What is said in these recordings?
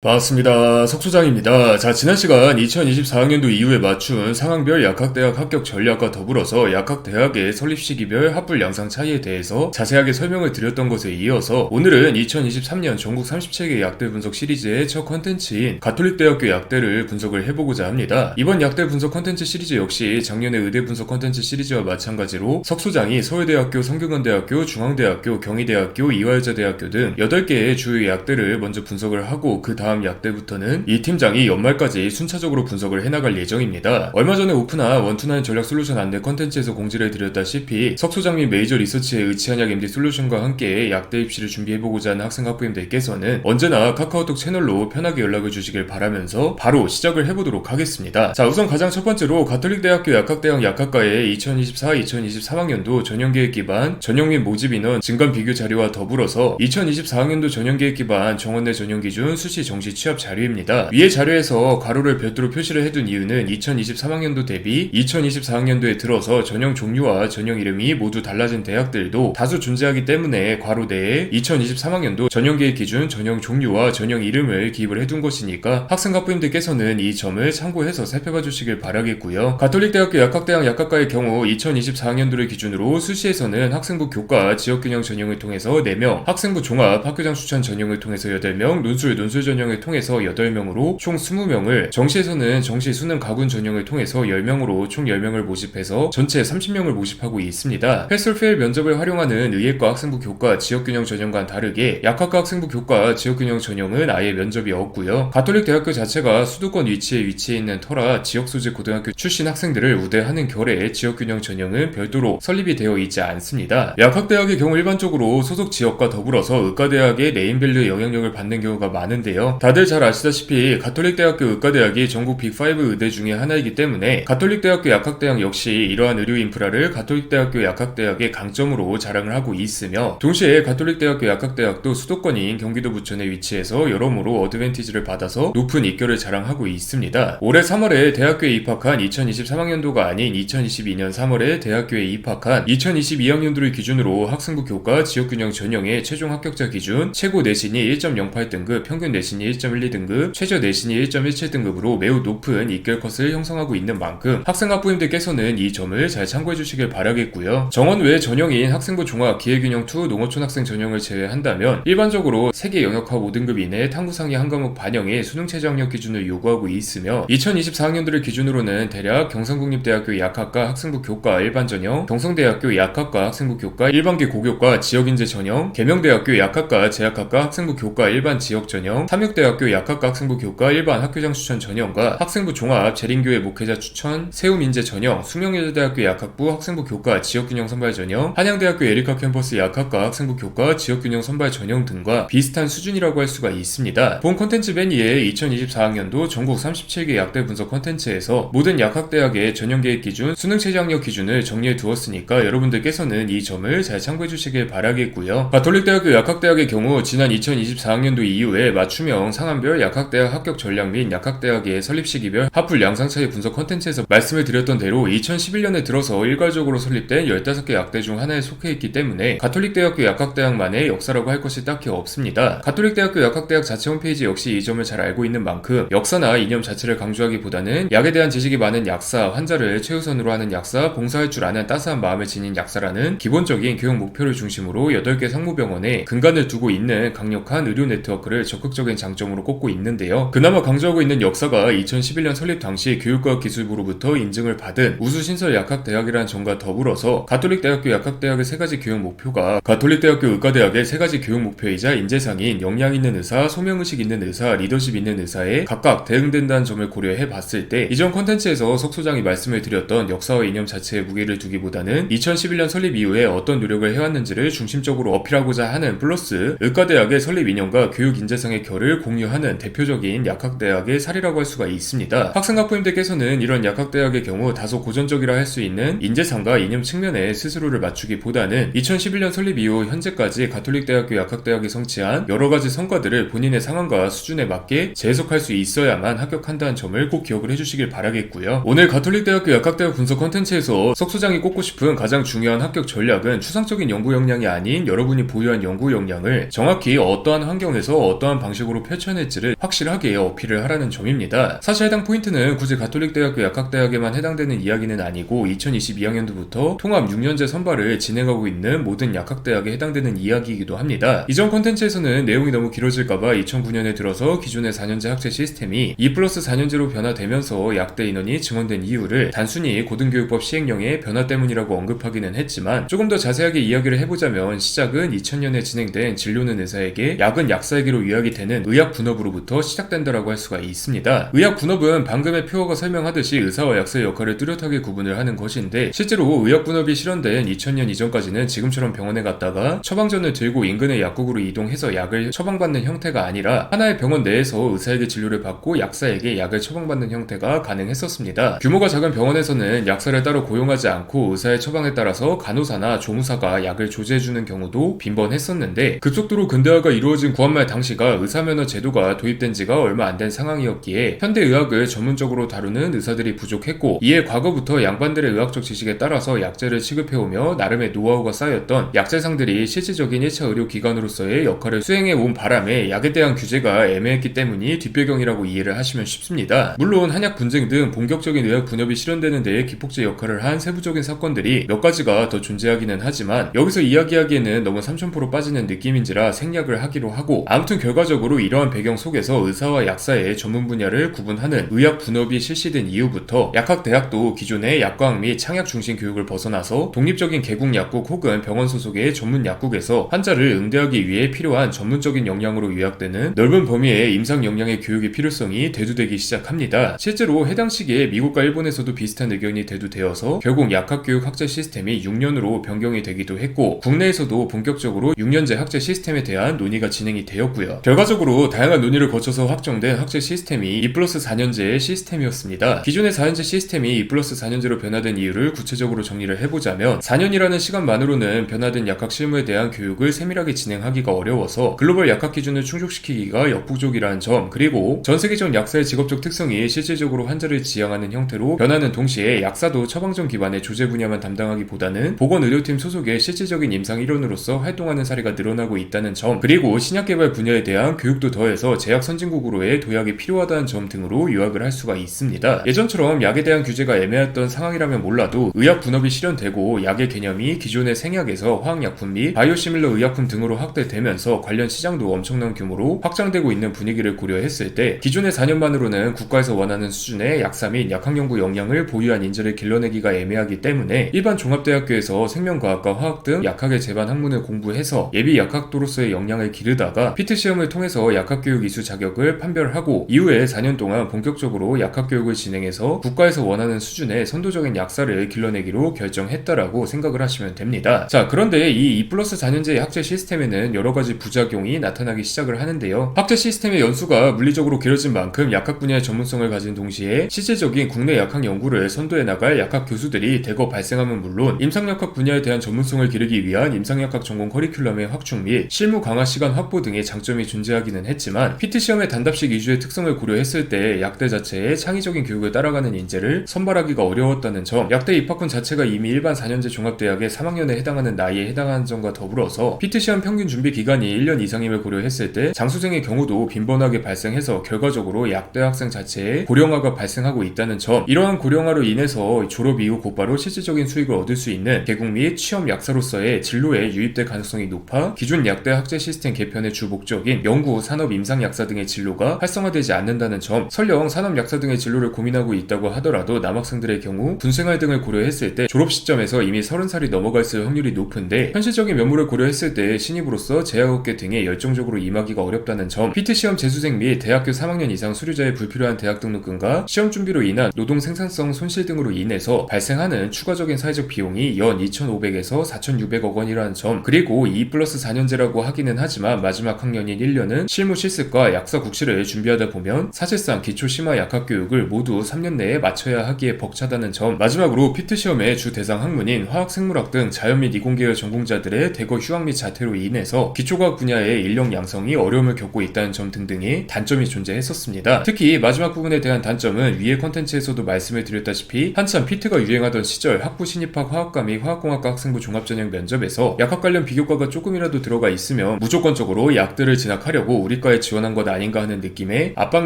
반갑습니다. 석소장입니다. 자, 지난 시간 2024학년도 이후에 맞춘 상황별 약학대학 합격 전략과 더불어서 약학대학의 설립 시기별 합불 양상 차이에 대해서 자세하게 설명을 드렸던 것에 이어서 오늘은 2023년 전국 37개 약대 분석 시리즈의 첫 컨텐츠인 가톨릭대학교 약대를 분석을 해보고자 합니다. 이번 약대 분석 컨텐츠 시리즈 역시 작년의 의대 분석 컨텐츠 시리즈와 마찬가지로 석소장이 서울대학교, 성균관대학교, 중앙대학교, 경희대학교, 이화여자대학교 등 8개의 주요 약대를 먼저 분석을 하고 그 다음 약대부터는 이 팀장이 연말까지 순차적으로 분석을 해나갈 예정입니다. 얼마 전에 오픈한 원투나인 전략 솔루션 안내 컨텐츠에서 공지를 드렸다시피 석소장 및 메이저 리서치의 의치한약 MD 솔루션과 함께 약대 입시를 준비해보고자 하는 학생 학부님들께서는 언제나 카카오톡 채널로 편하게 연락을 주시길 바라면서 바로 시작을 해보도록 하겠습니다. 자, 우선 가장 첫 번째로 가톨릭대학교 약학대학 약학과의 2024-2023학년도 전형계획 기반 전형 및 모집 인원 증감 비교 자료와 더불어서 2024학년도 전형계획 기반 정원 내 전형 기준 수시 정시 취업 자료입니다. 위의 자료에서 가로를 별도로 표시를 해둔 이유는 2023학년도 대비 2024학년도에 들어서 전형 종류와 전형 이름이 모두 달라진 대학들도 다수 존재하기 때문에 괄호 내에 2023학년도 전형계획 기준 전형 종류와 전형 이름을 기입을 해둔 것이니까 학생 학부님들께서는 이 점을 참고해서 살펴봐 주시길 바라겠고요. 가톨릭대학교 약학대학 약학과의 경우 2024학년도를 기준으로 수시에서는 학생부 교과 지역균형 전형을 통해서 4명, 학생부 종합 학교장 추천 전형을 통해서 8명, 논술 전형을 통해서 8명으로 총 20명을, 정시에서는 정시 수능 가군 전형을 통해서 10명으로 총 10명을 모집해서 전체 30명을 모집하고 있습니다. 패스페일 면접을 활용하는 의예과 학생부 교과 지역균형 전형과는 다르게 약학과 학생부 교과 지역균형 전형은 아예 면접이 없고요. 가톨릭 대학교 자체가 수도권 위치에 있는 터라 지역소재 고등학교 출신 학생들을 우대하는 결에 지역균형 전형은 별도로 설립이 되어 있지 않습니다. 약학대학의 경우 일반적으로 소속 지역과 더불어서 의과대학의 네임밸류 영향력을 받는 경우가 많은데요. 다들 잘 아시다시피 가톨릭대학교 의과대학이 전국 빅5 의대 중에 하나이기 때문에 가톨릭대학교 약학대학 역시 이러한 의료 인프라를 가톨릭대학교 약학대학의 강점으로 자랑을 하고 있으며, 동시에 가톨릭대학교 약학대학도 수도권인 경기도 부천에 위치해서 여러모로 어드밴티지를 받아서 높은 입결을 자랑하고 있습니다. 올해 3월에 대학교에 입학한 2023학년도가 아닌 2022년 3월에 대학교에 입학한 2022학년도를 기준으로 학생부 교과 지역균형 전형의 최종 합격자 기준 최고 내신이 1.08등급, 평균 내신이 1.12등급, 최저 내신이 1.17등급으로 매우 높은 입결 컷을 형성하고 있는 만큼 학생 학부님들께서는 이 점을 잘 참고해 주시길 바라겠고요. 정원 외 전형인 학생부 종합 기회균형 2 농어촌 학생 전형을 제외한다면 일반적으로 세계 영역화 5등급 이내 탐구 상위 한 과목 반영의 수능 최저 학력 기준을 요구하고 있으며, 2024학년도를 기준으로는 대략 경상국립대학교 약학과 학생부 교과 일반 전형, 경성대학교 약학과 학생부 교과 일반계 고교과 지역인재 전형, 계명대학교 약학과 제약학과 학생부 교과 일반 지역 전형, 삼육대학교 약학과 학생부 교과 일반 학교장 추천 전형과 학생부 종합 재림교회 목회자 추천 세움인재 전형, 숙명여자대학교 약학부 학생부 교과 지역균형 선발 전형, 한양대학교 에리카 캠퍼스 약학과 학생부 교과 지역균형 선발 전형 등과 비슷한 수준이라고 할 수가 있습니다. 본 컨텐츠 매니의 2024학년도 전국 37개 약대 분석 컨텐츠에서 모든 약학대학의 전형계획 기준, 수능 최저학력 기준을 정리해 두었으니까 여러분들께서는 이 점을 잘 참고해 주시길 바라겠고요. 가톨릭대학교 약학대학의 경우 지난 2024학년도 이후에 맞춤형 상한별 약학대학 합격 전략 및 약학대학의 설립 시기별 합불 양상 차이 분석 컨텐츠에서 말씀을 드렸던 대로 2011년에 들어서 일괄적으로 설립된 15개 약대 중 하나에 속해 있기 때문에 가톨릭대학교 약학대학만의 역사라고 할 것이 딱히 없습니다. 가톨릭대학교 약학대학 자체 홈페이지 역시 이 점을 잘 알고 있는 만큼 역사나 이념 자체를 강조하기보다는 약에 대한 지식이 많은 약사, 환자를 최우선으로 하는 약사, 봉사할 줄 아는 따스한 마음을 지닌 약사라는 기본적인 교육 목표를 중심으로 8개 상무병원에 근간을 두고 있는 강력한 의료 네트워크를 적극적인 장점으로 꼽고 있는데요. 그나마 강조하고 있는 역사가 2011년 설립 당시 교육과학기술부로부터 인증을 받은 우수신설 약학대학이라는 점과 더불어서 가톨릭대학교 약학대학의 3가지 교육 목표가 가톨릭대학교 의과대학의 3가지 교육 목표이자 인재상인 역량 있는 의사, 소명의식 있는 의사, 리더십 있는 의사에 각각 대응된다는 점을 고려해 봤을 때 이전 컨텐츠에서 석소장이 말씀을 드렸던 역사와 이념 자체에 무게를 두기보다는 2011년 설립 이후에 어떤 노력을 해왔는지를 중심적으로 어필하고자 하는 플러스 의과대학의 설립 이념과 교육 인재상의 결을 공유하는 대표적인 약학대학의 사례라고 할 수가 있습니다. 학생 학부님들께서는 이런 약학대학의 경우 다소 고전적이라 할 수 있는 인재상과 이념 측면에 스스로를 맞추기보다는 2011년 설립 이후 현재까지 가톨릭대학교 약학대학이 성취한 여러가지 성과들을 본인의 상황과 수준에 맞게 재해석할 수 있어야만 합격한다는 점을 꼭 기억을 해주시길 바라겠고요. 오늘 가톨릭대학교 약학대학 분석 컨텐츠에서 석소장이 꼽고 싶은 가장 중요한 합격 전략은 추상적인 연구 역량이 아닌 여러분이 보유한 연구 역량을 정확히 어떠한 환경에서 어떠한 방식으로 펼쳐낼지를 확실하게 어필을 하라는 점입니다. 사실 해당 포인트는 굳이 가톨릭대학교 약학대학에만 해당되는 이야기는 아니고 2022학년도부터 통합 6년제 선발을 진행하고 있는 모든 약학대학에 해당되는 이야기이기도 합니다. 이전 콘텐츠에서는 내용이 너무 길어질까봐 2009년에 들어서 기존의 4년제 학제 시스템이 2+4년제로 변화되면서 약대 인원이 증원된 이유를 단순히 고등교육법 시행령의 변화 때문이라고 언급하기는 했지만, 조금 더 자세하게 이야기를 해보자면 시작은 2000년에 진행된 진료는 의사에게, 약은 약사에게로 요약이 되는 의학 분업으로부터 시작된다라고 할 수가 있습니다. 의학 분업은 방금의 표어가 설명하듯이 의사와 약사의 역할을 뚜렷하게 구분을 하는 것인데, 실제로 의학 분업이 실현된 2000년 이전까지는 지금처럼 병원에 갔다가 처방전을 들고 인근의 약국으로 이동해서 약을 처방받는 형태가 아니라 하나의 병원 내에서 의사에게 진료를 받고 약사에게 약을 처방받는 형태가 가능했었습니다. 규모가 작은 병원에서는 약사를 따로 고용하지 않고 의사의 처방에 따라서 간호사나 조무사가 약을 조제해주는 경우도 빈번했었는데, 급속도로 근대화가 이루어진 구한말 당시가 의사면허 제도가 도입된 지가 얼마 안 된 상황이었기에 현대의학을 전문적으로 다루는 의사들이 부족했고, 이에 과거부터 양반들의 의학적 지식에 따라서 약제를 취급해오며 나름의 노하우가 쌓였던 약제상들이 실질적인 1차 의료기관으로서의 역할을 수행해온 바람에 약에 대한 규제가 애매했기 때문이 뒷배경이라고 이해를 하시면 쉽습니다. 물론 한약 분쟁 등 본격적인 의학 분업이 실현되는 데에 기폭제 역할을 한 세부적인 사건들이 몇 가지가 더 존재하기는 하지만, 여기서 이야기하기에는 너무 3000% 빠지는 느낌인지라 생략을 하기로 하고, 아무튼 결과적으로 이러한 배경 속에서 의사와 약사의 전문 분야를 구분하는 의학 분업이 실시된 이후부터 약학대학도 기존의 약과학 및 창약 중심 교육을 벗어나서 독립적인 개국 약국 혹은 병원 소속의 전문 약국에서 환자를 응대하기 위해 필요한 전문적인 역량으로 요약되는 넓은 범위의 임상 역량의 교육의 필요성이 대두되기 시작합니다. 실제로 해당 시기에 미국과 일본에서도 비슷한 의견이 대두되어서 결국 약학교육 학제 시스템이 6년으로 변경이 되기도 했고, 국내에서도 본격적으로 6년제 학제 시스템에 대한 논의가 진행이 되었고요. 결과적으로 다양한 논의를 거쳐서 확정된 학제 시스템이 2+4년제의 시스템이었습니다. 기존의 4년제 시스템이 2+4년제로 변화된 이유를 구체적으로 정리를 해보자면, 4년이라는 시간만으로는 변화된 약학 실무에 대한 교육을 세밀하게 진행하기가 어려워서 글로벌 약학 기준을 충족시키기가 역부족이라는 점, 그리고 전세계적 약사의 직업적 특성이 실질적으로 환자를 지향하는 형태로 변하는 동시에 약사도 처방전 기반의 조제 분야만 담당하기보다는 보건의료팀 소속의 실질적인 임상 일원으로서 활동하는 사례가 늘어나고 있다는 점, 그리고 신약 개발 분야에 대한 교육도 더해서 제약 선진국으로의 도약이 필요하다는 점 등으로 요약을 할 수가 있습니다. 예전처럼 약에 대한 규제가 애매했던 상황이라면 몰라도 의학 분업이 실현되고 약의 개념이 기존의 생약에서 화학약품 및 바이오시밀러 의약품 등으로 확대되면서 관련 시장도 엄청난 규모로 확장되고 있는 분위기를 고려했을 때, 기존의 4년만으로는 국가에서 원하는 수준의 약사 및 약학연구 역량을 보유한 인재를 길러내기가 애매하기 때문에 일반 종합대학교에서 생명과학과 화학 등 약학의 제반 학문을 공부해서 예비 약학도로서의 역량을 기르다가 피트 시험을 통해서 약학교육 이수 자격을 판별하고, 이후에 4년 동안 본격적으로 약학교육을 진행해서 국가에서 원하는 수준의 선도적인 약사를 길러내기로 결정했다라고 생각을 하시면 됩니다. 자, 그런데 이 2+4년제 학제 시스템에는 여러가지 부작용이 나타나기 시작을 하는데요. 학제 시스템의 연수가 물리적으로 길어진 만큼 약학 분야의 전문성을 가진 동시에 실질적인 국내 약학 연구를 선도해 나갈 약학 교수들이 대거 발생하면 물론, 임상약학 분야에 대한 전문성을 기르기 위한 임상약학 전공 커리큘럼의 확충 및 실무 강화 시간 확보 등의 장점이 존재하기는 했지만, 피트 시험의 단답식 위주의 특성을 고려했을 때 약대 자체의 창의적인 교육을 따라가는 인재를 선발하기가 어려웠다는 점, 약대 입학군 자체가 이미 일반 4년제 종합대학의 3학년에 해당하는 나이에 해당하는 점과 더불어서 피트 시험 평균 준비 기간이 1년 이상임을 고려했을 때 장수생의 경우도 빈번하게 발생해서 결과적으로 약대 학생 자체의 고령화가 발생하고 있다는 점, 이러한 고령화로 인해서 졸업 이후 곧바로 실질적인 수익을 얻을 수 있는 개국 및 취업 약사로서의 진로에 유입될 가능성이 높아 기존 약대 학제 시스템 개편의 주 목적인 연구, 산업, 임상 약사 등의 진로가 활성화되지 않는다는 점, 설령 산업 약사 등의 진로를 고민하고 있다고 하더라도 남학생들의 경우 군생활 등을 고려했을 때 졸업 시점에서 이미 30살이 넘어갔을 확률이 높은데, 현실적인 면모를 고려했을 때 신입으로서 제약업계 등에 열정적으로 임하기가 어렵다는 점, 피트 시험 재수생 및 대학교 3학년 이상 수료자의 불필요한 대학 등록금과 시험 준비로 인한 노동 생산성 손실 등으로 인해서 발생하는 추가적인 사회적 비용이 연 2,500에서 4,600억 원이라는 점, 그리고 2+4년제라고 하기는 하지만 마지막 학년인 1년은 실무 실습과 약사 국시를 준비하다 보면 사실상 기초 심화 약학 교육을 모두 3년 내에 마쳐야 하기에 벅차다는 점, 마지막으로 피트 시험의 주 대상 학문인 화학, 생물학 등 자연 및 이공계열 전공자들의 대거 휴학 및 자퇴로 인해서 기초과학 분야의 인력 양성이 어려움을 겪고 있다는 점 등등의 단점이 존재했었습니다. 특히 마지막 부분에 대한 단점은 위의 컨텐츠에서도 말씀을 드렸다시피 한참 피트가 유행하던 시절 학부 신입학 화학과 및 화학공학과 학생부 종합전형 면접에서 약학 관련 비교과가 조금이라도 들어가 있으면 무조건적으로 약들을 진학하려고 우리 국내외과에 지원한 것 아닌가 하는 느낌의 압박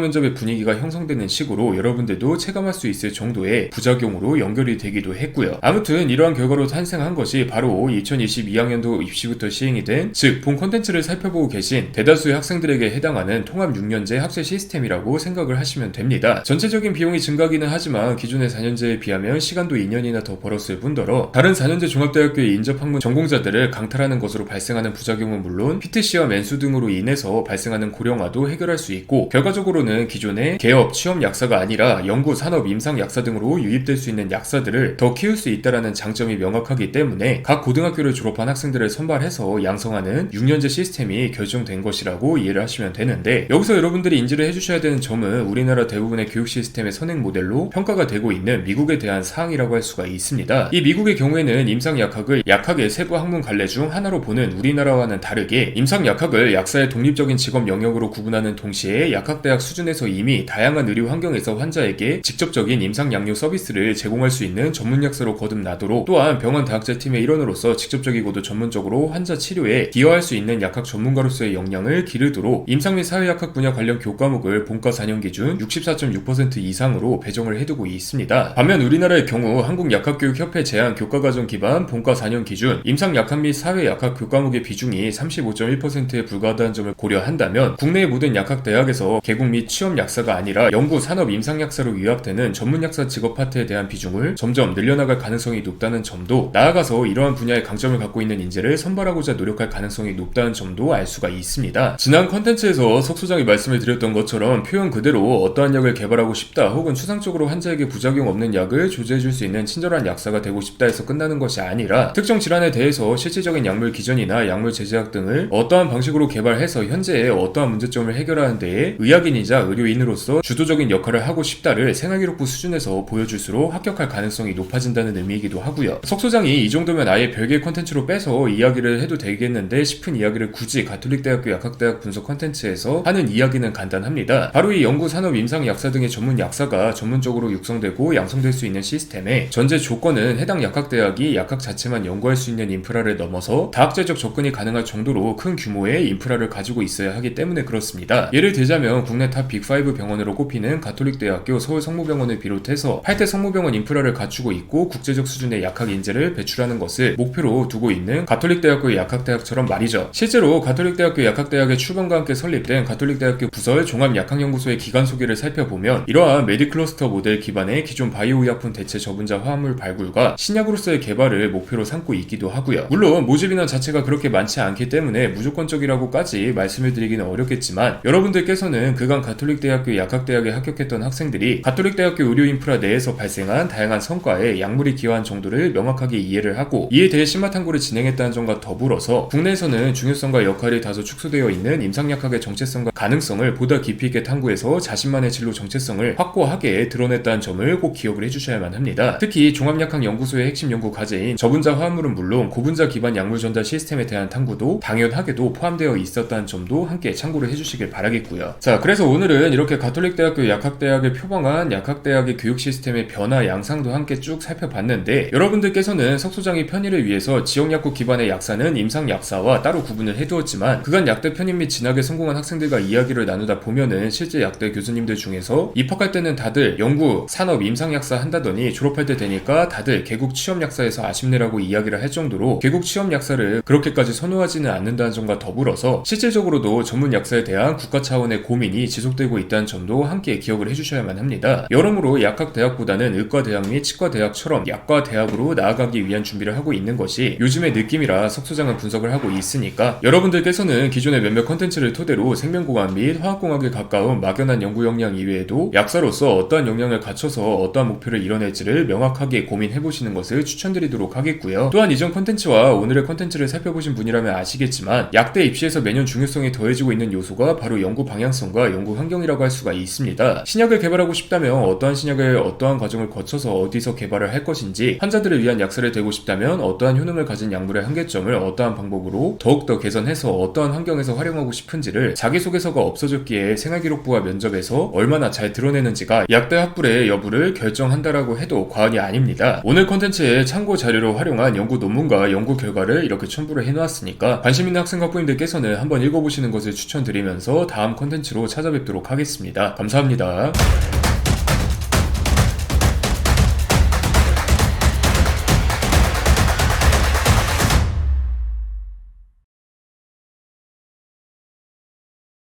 면접의 분위기가 형성되는 식으로 여러분들도 체감할 수 있을 정도의 부작용으로 연결이 되기도 했고요. 아무튼 이러한 결과로 탄생한 것이 바로 2022학년도 입시부터 시행이 된, 즉 본 콘텐츠를 살펴보고 계신 대다수의 학생들에게 해당하는 통합 6년제 학제 시스템이라고 생각을 하시면 됩니다. 전체적인 비용이 증가하기는 하지만 기존의 4년제에 비하면 시간도 2년이나 더 벌었을 뿐더러 다른 4년제 종합대학교에 인접학문 전공자들을 강탈하는 것으로 발생하는 부작용은 물론 PTC와 맨수 등으로 인해서 발생하는 고령화도 해결할 수 있고, 결과적으로는 기존의 개업, 취업 약사가 아니라 연구, 산업, 임상 약사 등으로 유입될 수 있는 약사들을 더 키울 수 있다는 장점이 명확하기 때문에 각 고등학교를 졸업한 학생들을 선발해서 양성하는 6년제 시스템이 결정된 것이라고 이해를 하시면 되는데, 여기서 여러분들이 인지를 해주셔야 되는 점은 우리나라 대부분의 교육 시스템의 선행 모델로 평가가 되고 있는 미국에 대한 사항이라고 할 수가 있습니다. 이 미국의 경우에는 임상약학을 약학의 세부 학문 갈래 중 하나로 보는 우리나라와는 다르게 임상약학을 약사의 독립적인 직업 영역으로 구분하는 동시에 약학대학 수준에서 이미 다양한 의료 환경에서 환자에게 직접적인 임상양료 서비스를 제공할 수 있는 전문약사로 거듭나도록, 또한 병원 다학제팀의 일원으로서 직접적이고도 전문적으로 환자 치료에 기여할 수 있는 약학 전문가로서의 역량을 기르도록 임상 및 사회약학 분야 관련 교과목을 본과 4년 기준 64.6% 이상으로 배정을 해두고 있습니다. 반면 우리나라의 경우 한국약학교육협회 제안 교과과정 기반 본과 4년 기준 임상약학 및 사회약학 교과목의 비중이 35.1%에 불과하다는 점을 고려한다면, 국내의 모든 약학대학에서 개국 및 취업 약사가 아니라 연구, 산업, 임상약사로 유학되는 전문약사 직업 파트에 대한 비중을 점점 늘려나갈 가능성이 높다는 점도, 나아가서 이러한 분야의 강점을 갖고 있는 인재를 선발하고자 노력할 가능성이 높다는 점도 알 수가 있습니다. 지난 컨텐츠에서 석 소장이 말씀을 드렸던 것처럼 표현 그대로 어떠한 약을 개발하고 싶다, 혹은 추상적으로 환자에게 부작용 없는 약을 조제해줄 수 있는 친절한 약사가 되고 싶다 해서 끝나는 것이 아니라, 특정 질환에 대해서 실질적인 약물 기전이나 약물 제제약 등을 어떠한 방식으로 개발해서 현재의 어떠한 문제점을 해결하는 데에 의학인이자 의료인으로서 주도적인 역할을 하고 싶다를 생활기록부 수준에서 보여줄수록 합격할 가능성이 높아진다는 의미이기도 하고요. 석 소장이 이 정도면 아예 별개의 컨텐츠로 빼서 이야기를 해도 되겠는데 싶은 이야기를 굳이 가톨릭대학교 약학대학 분석 컨텐츠에서 하는 이야기는 간단합니다. 바로 이 연구, 산업, 임상 약사 등의 전문 약사가 전문적으로 육성되고 양성될 수 있는 시스템의 전제 조건은 해당 약학대학이 약학 자체만 연구할 수 있는 인프라를 넘어서 다학제적 접근이 가능할 정도로 큰 규모의 인프라를 가지고 있어야 하기 때문에 그렇습니다. 예를 들자면 국내 탑 빅5 병원으로 꼽히는 가톨릭대학교 서울성모병원을 비롯해서 8대 성모병원 인프라를 갖추고 있고 국제적 수준의 약학 인재를 배출하는 것을 목표로 두고 있는 가톨릭대학교 약학대학처럼 말이죠. 실제로 가톨릭대학교 약학대학의 출범과 함께 설립된 가톨릭대학교 부설 종합약학연구소의 기관 소개를 살펴보면, 이러한 메디클러스터 모델 기반의 기존 바이오의약품 대체 저분자 화합물 발굴과 신약으로서의 개발을 목표로 삼고 있기도 하고요. 물론 모집 인원 자체가 그렇게 많지 않기 때문에 무조건적이라고까지 말씀을 드리기는 어렵겠지만, 여러분들께서는 그간 가톨릭대학교 약학대학에 합격했던 학생들이 가톨릭대학교 의료인프라 내에서 발생한 다양한 성과에 약물이 기여한 정도를 명확하게 이해를 하고, 이에 대해 심화탐구를 진행했다는 점과 더불어서 국내에서는 중요성과 역할이 다소 축소되어 있는 임상약학의 정체성과 가능성을 보다 깊이 있게 탐구해서 자신만의 진로 정체성을 확고하게 드러냈다는 점을 꼭 기억을 해주셔야만 합니다. 특히 종합약학연구소의 핵심 연구 과제인 저분자 화합물은 물론 고분자 기반 약물 전달 시스템에 대한 탐구도 당연하게도 포함되어 있었다는 점도 함께 참고를 해주시길 바라겠고요. 자, 그래서 오늘은 이렇게 가톨릭대학교 약학대학을 표방한 약학대학의 교육 시스템의 변화 양상도 함께 쭉 살펴봤는데, 여러분들께서는 석 소장의 편의를 위해서 지역약국 기반의 약사는 임상약사와 따로 구분을 해두었지만, 그간 약대 편입 및 진학에 성공한 학생들과 이야기를 나누다 보면은 실제 약대 교수님들 중에서 입학할 때는 다들 연구, 산업, 임상약사 한다더니 졸업할 때 되니까 다들 개국 취업약사에서 아쉽네라고 이야기를 할 정도로 개국 취업약사를 그렇게까지 선호하지는 않는다는 점과 더불어서 실질적으로도 전문약사에 대한 국가 차원의 고민이 지속되고 있다는 점도 함께 기억을 해주셔야만 합니다. 여러모로 약학대학보다는 의과대학 및 치과대학처럼 약과대학으로 나아가기 위한 준비를 하고 있는 것이 요즘의 느낌이라 석 소장은 분석을 하고 있으니까, 여러분들께서는 기존의 몇몇 컨텐츠를 토대로 생명공학 및 화학공학에 가까운 막연한 연구 역량 이외에도 약사로서 어떠한 역량을 갖춰서 어떠한 목표를 이뤄낼지를 명확하게 고민해보시는 것을 추천드리도록 하겠고요. 또한 이전 컨텐츠와 오늘의 컨텐츠를 살펴보신 분이라면 아시겠지만, 약대 입시에서 매년 중요성이 더해지고 있는 요소가 바로 연구 방향성과 연구 환경이라고 할 수가 있습니다. 신약을 개발하고 싶다면 어떠한 신약을 어떠한 과정을 거쳐서 어디서 개발을 할 것인지, 환자들을 위한 약사를 되고 싶다면 어떠한 효능을 가진 약물의 한계점을 어떠한 방법으로 더욱더 개선해서 어떠한 환경에서 활용하고 싶은지를 자기소개서가 없어졌기에 생활기록부와 면접에서 얼마나 잘 드러내는지가 약대 합불의 여부를 결정한다라고 해도 과언이 아닙니다. 오늘 컨텐츠에 참고 자료로 활용한 연구 논문과 연구 결과를 이렇게 첨부를 해놓았으니까 관심 있는 학생과 학부모님들께서는 한번 읽어보시는 것을 추천드리면서 다음 컨텐츠로 찾아뵙도록 하겠습니다. 감사합니다.